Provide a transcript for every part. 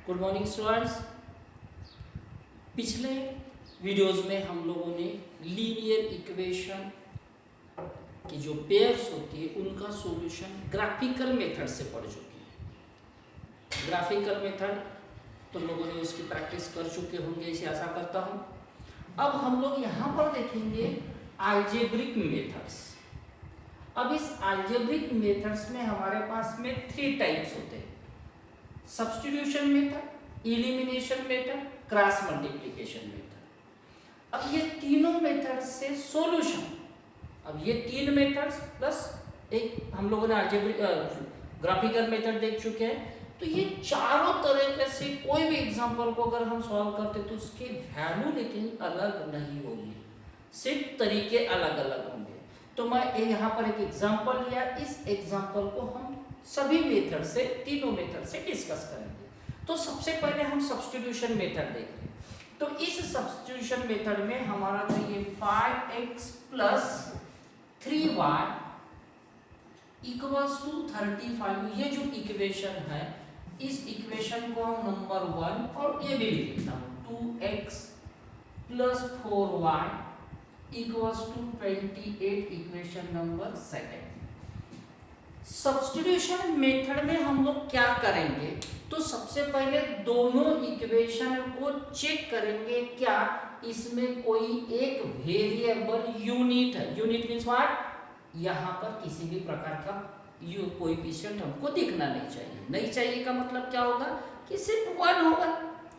Good morning students. पिछले videos में हम लोगों ने लीनियर इक्वेशन की जो पेयर्स होती है उनका सॉल्यूशन ग्राफिकल मेथड से पढ़ चुके हैं। ग्राफिकल मेथड तो लोगों ने उसकी प्रैक्टिस कर चुके होंगे, इसे आशा करता हूँ। अब हम लोग यहाँ पर देखेंगे अलजेब्रिक मेथड्स। अब इस अलजेब्रिक मेथड्स में हमारे पास में 3 टाइप्स होते हैं: substitution method, elimination method, cross multiplication method. अब ये तीनों मेथड से सॉल्यूशन, अब ये 3 मेथड्स प्लस एक हम लोगों ने अलजेब्रिक ग्राफिकल मेथड देख चुके हैं, तो ये चारों तरीके से कोई भी एग्जांपल को अगर हम सॉल्व करते तो उसके वैल्यू लेकिन अलग नहीं होगी, सिर्फ तरीके अलग अलग होंगे। तो मैं यहाँ पर एक एग्जांपल लिया, इस एग्जांपल को हम सभी मेथड से, तीनों मेथड से डिस्कस करेंगे। तो सबसे पहले हम सब्स्टिट्यूशन मेथड देख रहे हैं। तो इस सब्स्टिट्यूशन मेथड में हमारा चाहिए 5x plus 3y equals to 35। ये जो इक्वेशन है, इस इक्वेशन को हम नंबर 1 और ये भी लिख लेता हूँ 2x plus 4y equals to 28, equation number 2। Substitution method में हम लोग क्या करेंगे, तो सबसे पहले दोनों इक्वेशन को चेक करेंगे क्या इसमें कोई एक वेरिएबल यूनिट है। यूनिट मींस व्हाट, यहाँ पर किसी भी प्रकार का कोएफिशिएंट हमको दिखना नहीं चाहिए। नहीं चाहिए का मतलब क्या होगा कि सिर्फ 1 होगा,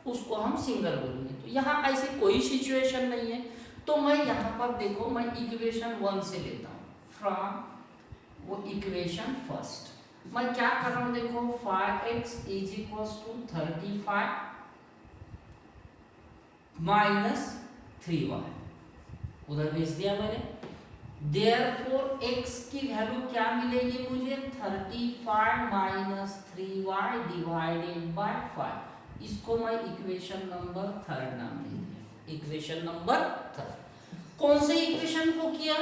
उसको हम सिंगल बोलेंगे। तो यहाँ ऐसी कोई सिचुएशन नहीं है। तो मैं यहाँ पर देखो, मैं इक्वेशन 1 से लेता हूँ फ्रॉम वो इक्वेशन फर्स्ट। मैं क्या कर रहा हूँ, देखो 5x is equals to 35 minus 3y उधर भेज दिया मैंने। देयरफॉर x की वैल्यू क्या मिलेगी मुझे, 35 माइनस 3y डिवाइडेड बाय 5। इसको मैं इक्वेशन नंबर 3 नाम दे दिया, इक्वेशन नंबर 3। कौन से इक्वेशन को किया,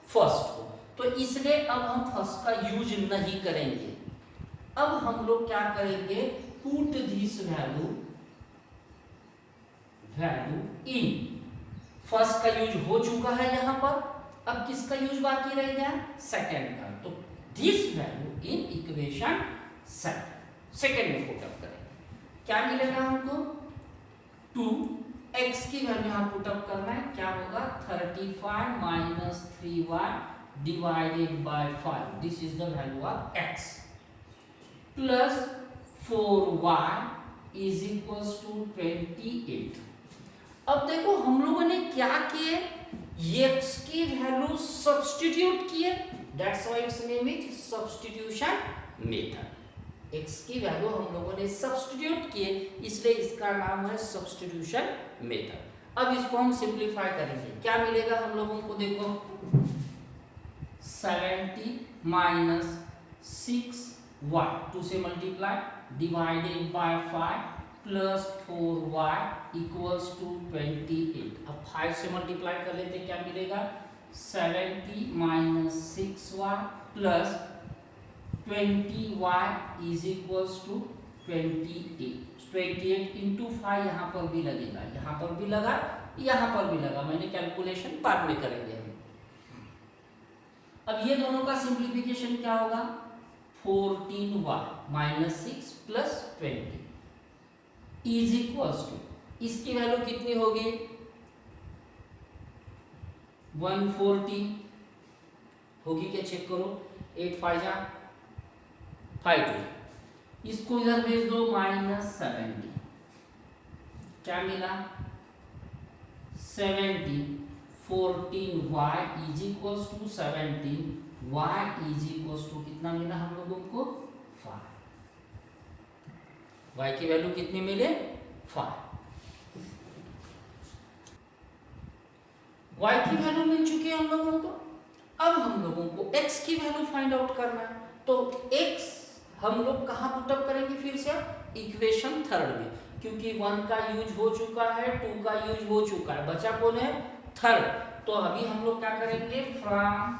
फर्स्ट को। तो इसलिए अब हम फर्स्ट का यूज नहीं करेंगे। अब हम लोग क्या करेंगे, put this value in. First का यूज हो चुका है यहाँ पर, अब किसका यूज बाकी रह गया, सेकंड का। तो this value in equation second में पुट अप करेंगे। क्या मिलेगा हमको, 2x की वैल्यू यहाँ पुट अप करना है, क्या होगा 35 minus 3y divided by 5, this is the value of x, plus 4y is equals to 28। अब देखो हम लोगों ने क्या किए, x की वैल्यू सब्स्टिट्यूट किए, that's why its name is substitution method। x की वैल्यू हम लोगों ने सब्स्टिट्यूट किए, इसलिए इसका नाम है सब्स्टिट्यूशन मेथड। अब इसको हम सिंप्लीफाई करेंगे, क्या मिलेगा हम लोगों को, देखो 70 माइनस 6y 2 से multiply divided by 5 plus 4y equals to 28। अब 5 से मल्टीप्लाई कर लेते, क्या मिलेगा 70 minus 6y plus 20y is equals to 28। 28 into 5 यहाँ पर भी लगेगा, यहाँ पर भी लगा, यहाँ पर भी लगा। मैंने कैलकुलेशन बाद में करेंगे हम। अब ये दोनों का सिंप्लीफिकेशन क्या होगा, 14y minus 6 plus 20 is equals to, इसकी वैल्यू कितनी होगी 140 होगी क्या, चेक करो, 8 5 जा 52। इसको इधर भेज दो, माइनस 70, क्या मिला 70। 14y is equals to 17, y is equals to कितना मिला हम लोगों को 5। y की वैल्यू कितनी मिले 5। y की वैल्यू मिल चुकी है हम लोगों को। अब हम लोगों को x की वैल्यू फाइंड आउट करना है। तो x हम लोग कहाँ पुट अप करेंगे, फिर से इक्वेशन 3 में, क्योंकि 1 का यूज हो चुका है, 2 का यूज हो चुका है, बचा कौन है 3। तो अभी हम लोग क्या करेंगे, फ्रॉम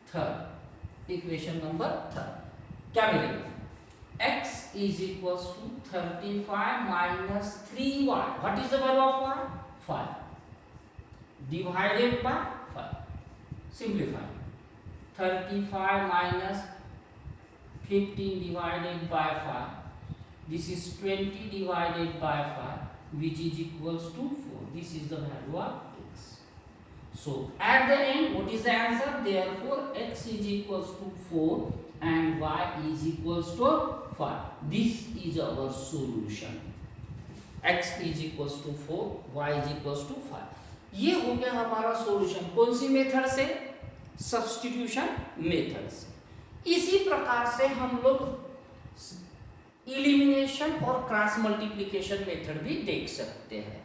3 इक्वेशन नंबर 3 क्या मिलेगा, x is equals to 35 minus 3y. What is the value of y? 5 divided by 5. Simplify. 35 minus 15 divided by 5. This is 20 divided by 5, which is equals to 4. This is the value of x. So at the end, what is the answer? Therefore, x is equals to 4 and y is equals to 5. This is our solution. x is equals to 4, y is equals to 5. ये हो गया हमारा solution. कौन सी method से? Substitution method से। इसी प्रकार से हम लोग इलिमिनेशन और क्रॉस मल्टीप्लिकेशन मेथड भी देख सकते हैं।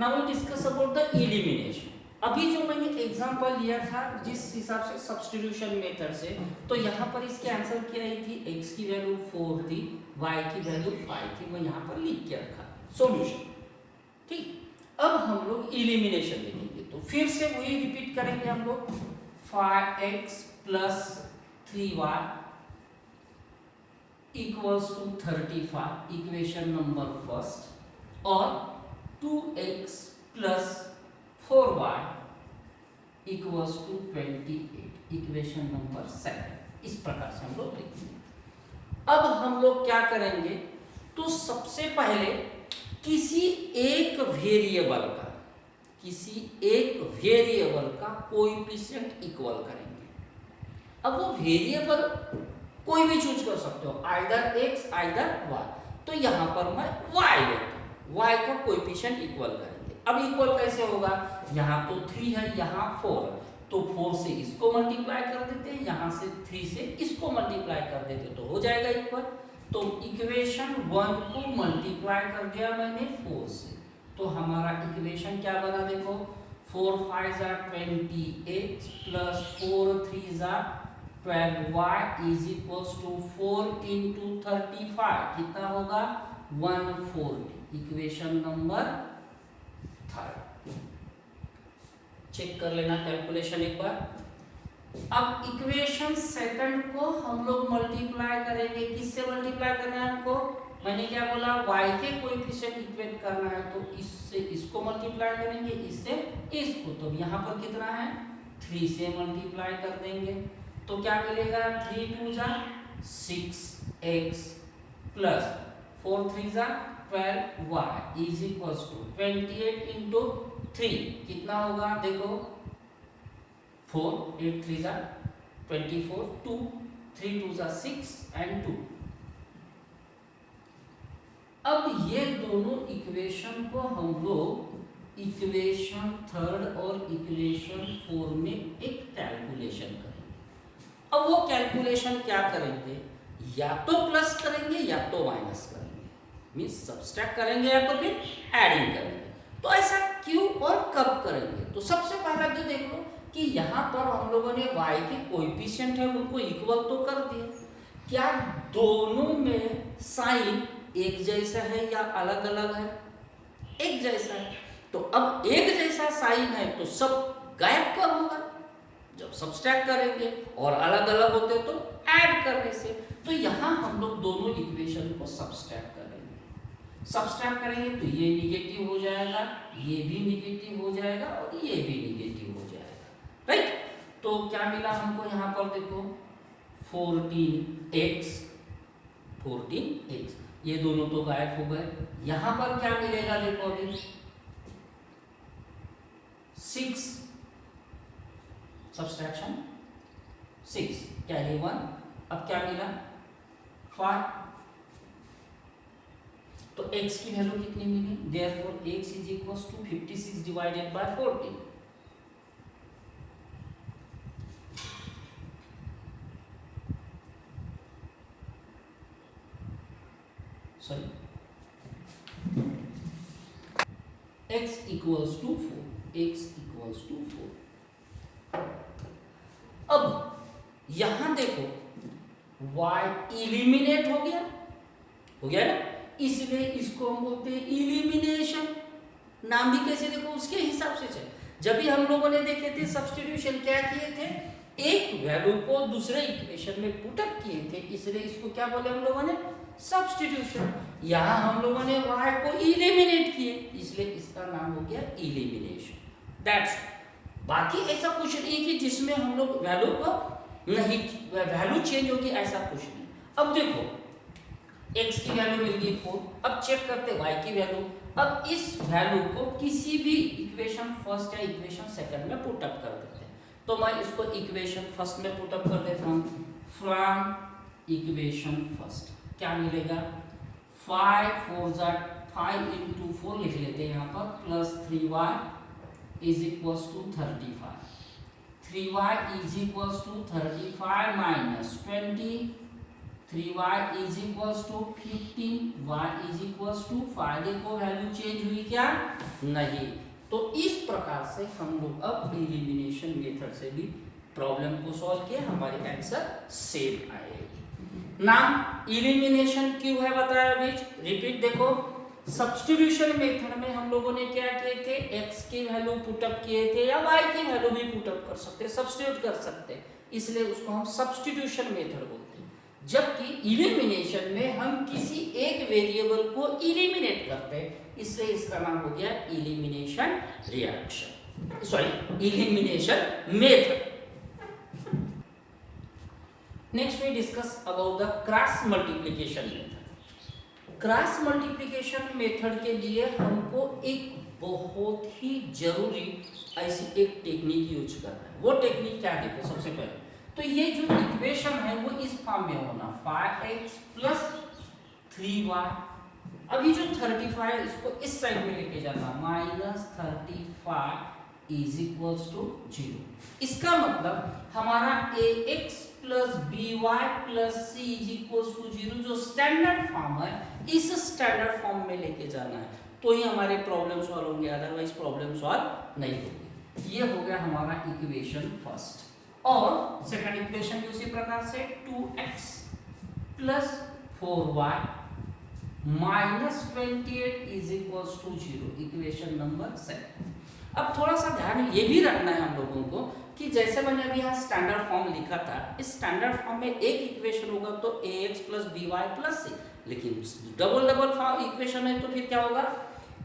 Now we discuss about the elimination. अभी जो मैंने एग्जांपल लिया था जिस हिसाब से सब्स्टिट्यूशन मेथड से, तो यहाँ पर इसके आंसर क्या आई थी? x की वैल्यू 4 थी, y की वैल्यू 5 थी। मैं यहाँ पर लिख के रखा सॉल्यूशन। ठीक, अब हम लोग इलिमिनेशन लिखेंगे, तो फिर से वही रिपीट करेंगे हम लोग। 5x plus 3y equals to 35, equation number first, और 2x plus 4y equals to 28, equation number second. इस प्रकार से हम लोग लिखेंगे। अब हम लोग क्या करेंगे? तो सबसे पहले किसी एक वेरिएबल का कोएफिशिएंट इक्वल करेंगे। अब वो वेरिएबल कोई भी चूज कर सकते हो, आइदर x आइदर y। तो यहां पर मैं y लेता हूं, y का कोएफिशिएंट इक्वल करेंगे। अब इक्वल कैसे होगा? यहाँ तो 3 है, यहाँ 4 है, तो 4 से इसको मल्टीप्लाई कर देते हैं, यहाँ से 3 से इसको मल्टीप्लाई कर देते, तो हो जाएगा इक्वल। तो इक्वेशन 1 को मल्टीप्लाई कर दिया मैंने 4 से, तो हमारा इक्वेशन क्या बना? देखो, 4 5 20x plus 4 3 12y is equals to 4 into 35, कितना होगा? 140, इक्वेशन नंबर थर्ड। चेक कर लेना कैलकुलेशन एक बार। अब इक्वेशन सेकंड को हम लोग मल्टीप्लाई करेंगे। किससे मल्टीप्लाई करना है हमको? मैंने क्या बोला? y के कोएफिशिएंट इक्वेट करना है, तो इससे इसको मल्टीप्लाई करेंगे, इससे इसको। तो यहाँ पर कितना है? 3 से मल्टीप्लाई कर देंगे, तो क्या मिलेगा? 3 2 6x plus 4 3 12y is equals to 28 into 3, कितना होगा? देखो, 4 8 3 24, 2 3 2 6 एंड 2। अब ये दोनों इक्वेशन को हम लोग इक्वेशन थर्ड और इक्वेशन 4 में एक कैलकुलेशन करेंगे। अब वो कैलकुलेशन क्या करेंगे? या तो प्लस करेंगे या तो माइनस करेंगे, मींस सब्सट्रैक्ट करेंगे या तो फिर एडिंग करेंगे। तो ऐसा क्यों और कब करेंगे? तो सबसे पहला तो देख लो कि यहाँ पर हम लोगों ने y के कोएफिशिएंट है उनको इक्वल तो कर दिया। क्या दोनों में साइन एक जैसा है या अलग अलग है? एक जैसा है। तो अब एक जैसा साइन है तो सब गायब कब होगा? जब सब्सट्रैक्ट करेंगे, और अलग अलग होते तो ऐड करने से। तो यहाँ हम लोग दोनों इक्वेशन को सब्सट्रैक्ट करेंगे। सब्सट्रैक्ट करेंगे तो ये निगेटिव हो जाएगा, ये भी निगेटिव हो जाएगा और ये भी निगेटिव हो जाएगा, राइट? तो क्या मिला हमको यहाँ पर? देखो, 14x, ये दोनों तो गायब हो गए। यहाँ पर क्या मिलेगा? देखो अभी 6, सब्सट्रैक्शन 6, कैरी 1, अब क्या मिला? 5। तो x की वैल्यू कितनी मिली? Therefore x is equals to 56 divided by 14। Sorry, x equals to 4, x equals to 4। अब यहां देखो, y इलिमिनेट हो गया ना, इसलिए इसको हम बोलते हैं इलिमिनेशन। नाम भी कैसे? देखो, उसके हिसाब से चल। जब भी हम लोगों ने देखे थे सब्स्टिट्यूशन, क्या किए थे? एक वैल्यू को दूसरे इक्वेशन में पुटअप किए थे, इसलिए इसको क्या बोले हम लोगों ने, सब्स्टिट्यूशन। यहाँ हम लोगों ने y को इलिमिनेट किए, इसलिए इसका नाम हो गया इलिमिनेशन। दैट्स, बाकी ऐसा कुछ नहीं कि जिसमें हम लोग वैल्यू को नहीं, वैल्यू चेंज होगी, ऐसा कुछ नहीं। अब देखो x की वैल्यू मिल गई 4, अब चेक करते y की वैल्यू। अब इस वैल्यू को किसी भी इक्वेशन फर्स्ट या इक्वेशन सेकंड में पुटअप कर देते हैं। तो मैं इसको इक्वेशन फर्स्ट में पुटअप कर देता हूँ। फ्रॉम इक्वेशन फर्स्ट क्या मिलेगा, 5 4 5 into 4 लिख लेते हैं यहाँ पर, plus 3y is equals to 35, 3y is equals to 35 minus 20, 3y is equals to 15, y is equals to 5। देखो वैल्यू चेंज हुई क्या, नहीं। तो इस प्रकार से हम लोग अब एलिमिनेशन मेथड से भी प्रॉब्लम को सॉल्व किए, हमारे आंसर सेम आएगी। नाम एलिमिनेशन क्यों है बताया अभी, रिपीट देखो। सब्स्टिट्यूशन मेथड में हम लोगों ने क्या किए थे, x की वैल्यू पुटअप किए थे या y की वैल्यू भी पुटअप कर सकते, सब्स्टिट्यूट कर सकते, इसलिए उसको हम सब्स्टिट्यूशन मेथड बोलते हैं। जबकि इलिमिनेशन में हम किसी एक वेरिएबल को इलिमिनेट करते हैं, इसलिए इसका नाम हो गया elimination reaction, sorry elimination method. Next we discuss about the cross multiplication method. Cross multiplication method के लिए हमको एक बहुत ही जरूरी ऐसी एक टेक्निक यूज करना है। वो टेक्निक क्या है, देखो सबसे पहले तो ये जो इक्वेशन है वो इस फॉर्म में होना, 5x प्लस 3y। अभी जो 35 इसको इस साइड में लेके जाना, माइनस 35 इज इक्वल्स टू 0। इसका मतलब हमारा ax plus by plus c is equals to 0 जो स्टैंडर्ड फॉर्म है, इस स्टैंडर्ड फॉर्म में लेके जाना है, तो ही हमारे प्रॉब्लम सॉल्व होंगे, अदरवाइज प्रॉब्लम सॉल्व नहीं होगी। ये हो गया हमारा इक्वेशन फर्स्ट। और सेकंड इक्वेशन भी उसी प्रकार से 2x plus 4y minus 28 is equals to 0, equation number 7। अब थोड़ा सा ध्यान ये भी रखना है हम लोगों को कि जैसे मैंने अभी यहाँ स्टैंडर्ड फॉर्म लिखा था, इस स्टैंडर्ड फॉर्म में एक इक्वेशन होगा तो ax plus by plus c, लेकिन डबल फॉर्म इक्वेशन है तो फिर क्या होगा,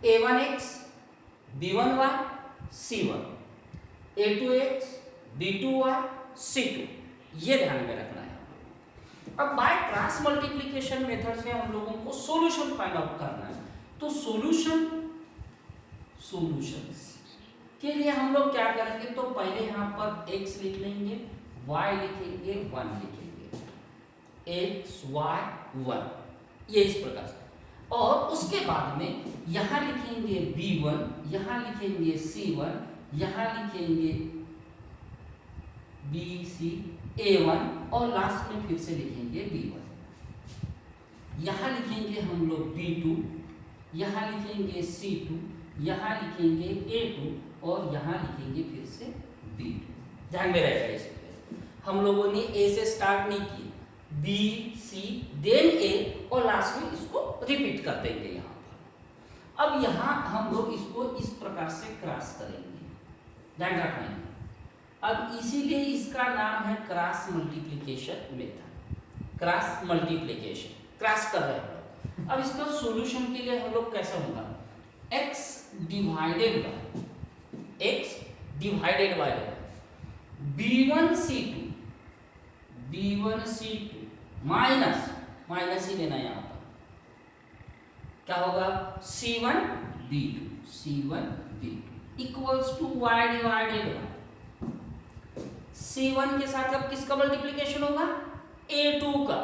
a1x b1y c1, a2x b2y c2, ये ध्यान में रखना है। अब बाय क्रॉस मल्टीप्लिकेशन मेथड से हम लोगों को सॉल्यूशन फाइंड आउट करना है। तो सॉल्यूशंस के लिए हम लोग क्या करेंगे, तो पहले यहाँ पर x लिख लेंगे, y लिखेंगे, 1 लिखेंगे, x y 1, ये इस प्रकार से। और उसके बाद में यहाँ लिखेंगे b1, यहाँ लिखेंगे c1, यहाँ लिखेंगे bc a1 और लास्ट में फिर से लिखेंगे b1। यहाँ लिखेंगे हम लोग b2, यहाँ लिखेंगे c2, यहाँ लिखेंगे a2 और यहाँ लिखेंगे फिर से b2। ध्यान में रहेगा इसमें हम लोगों ने a से स्टार्ट नहीं किया, b c देन a और लास्ट में इसको रिपीट कर देंगे यहाँ पर। अब यहाँ हम लोग इसको इस प्रकार से क्रॉस करेंगे, ध्यान रखना है। अब इसीलिए इसका नाम है cross multiplication method. Cross multiplication cross कर रहे हैं। अब इसका सॉल्यूशन के लिए हम लोग कैसे होगा, x divided by b1 c2 minus ही लेना यहाँ पर, क्या होगा c1 b2 equals to y divided by c1 के साथ अब किसका मल्टीप्लिकेशन होगा, a2 का,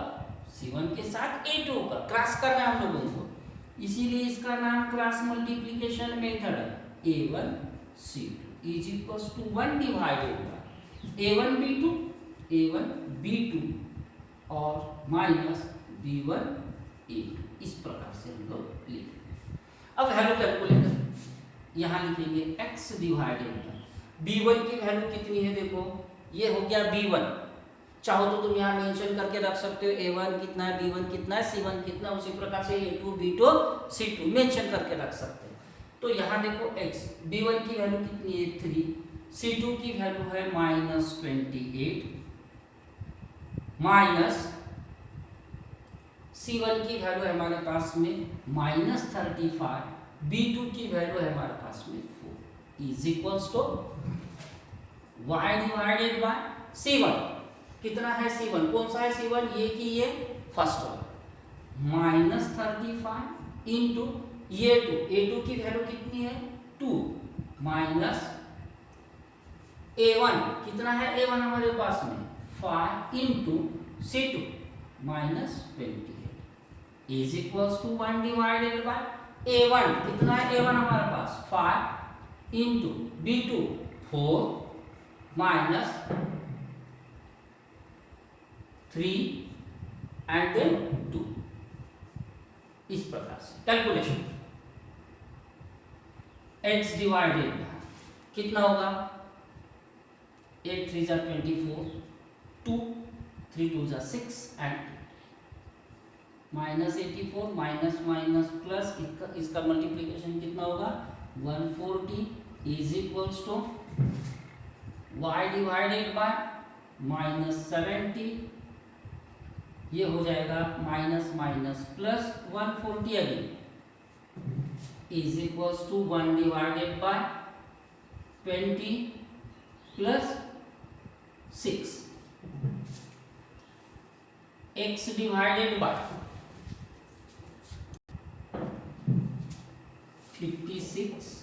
c1 के साथ a2 का क्रॉस करना है हम लोगों को, इसीलिए इसका नाम क्रॉस मल्टीप्लिकेशन मेथड है। a1 c2 is equals to 1 divided by a1 b2 और माइनस b1 a2, इस प्रकार से हम लोग लिखेंगे। अब वैल्यू कैलकुलेटर यहाँ लिखेंगे x डिवाइडेड बाय b1 की वैल्यू कितनी है, देखो ये हो गया b1, चाहो तो तुम यहाँ मेंशन करके रख सकते हो a1 कितना है, b1 कितना है, c1 कितना, उसी प्रकार से a2 b2 c2 मेंशन करके रख सकते हो। तो यहाँ देखो x b1 की वैल्यू कितनी है 3, C2 की वैल्यू है -28 माइनस C1 की वैल्यू है हमारे पास में -35, B2 की वैल्यू है हमारे पास में 4 is equals to y divided by C1। कितना है C1? कौन सा है C1? ये कि ये फर्स्ट वाला, -35 इंटू ये 2, A2 की वैल्यू कितनी है 2 माइनस A1 कितना है A1 हमारे पास में 5 into C2 -28 is equals to 1 divided by A1 कितना है A1 हमारे पास 5 into B2 4 minus 3 and then 2। इस प्रकार से कैलकुलेशन x डिवाइडेड कितना होगा 8 3 जा 24, 2 3 2 जा 6 एंड -84 माइनस माइनस प्लस इसका मल्टीप्लिकेशन कितना होगा 140 is equals to y divided by -70, ये हो जाएगा minus minus plus 140 again is equals to 1 divided by 20 plus 6 x divided by 56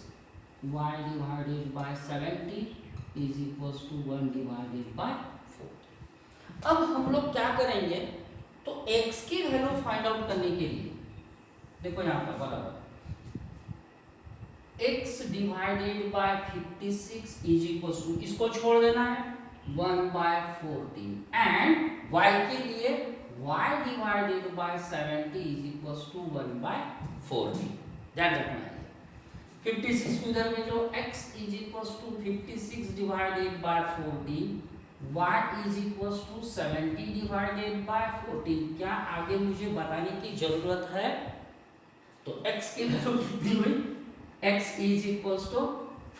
y divided by 70 is equals to 1 divided by 4। अब हम लोग क्या करेंगे, तो x की वैल्यू फाइंड आउट करने के लिए देखो यहां पर बराबर x divided by 56 is equals to, इसको छोड़ देना है 1/14 एंड y के लिए y divided by 70 is equals to 1/14। ध्यान रखना है 56 को इधर में जो x is equals to 56 divided by 14, y is equals to 70 divided by 14। क्या आगे मुझे बताने की जरूरत है? तो x की वैल्यू कितनी हुई, x is equals to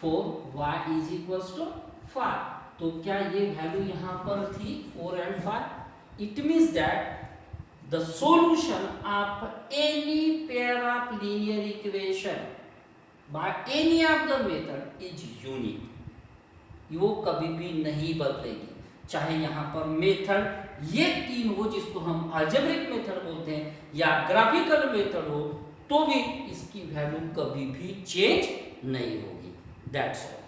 4, y is equals to 5। तो क्या ये वैल्यू यहाँ पर थी 4 and 5? It means that the solution of any pair of linear equation by any of the method is unique, वो कभी भी नहीं बदलेगी, चाहे यहाँ पर मेथड ये तीन हो जिसको हम अलजेब्रिक मेथड बोलते हैं या ग्राफिकल मेथड हो, तो भी इसकी वैल्यू कभी भी चेंज नहीं होगी। That's all.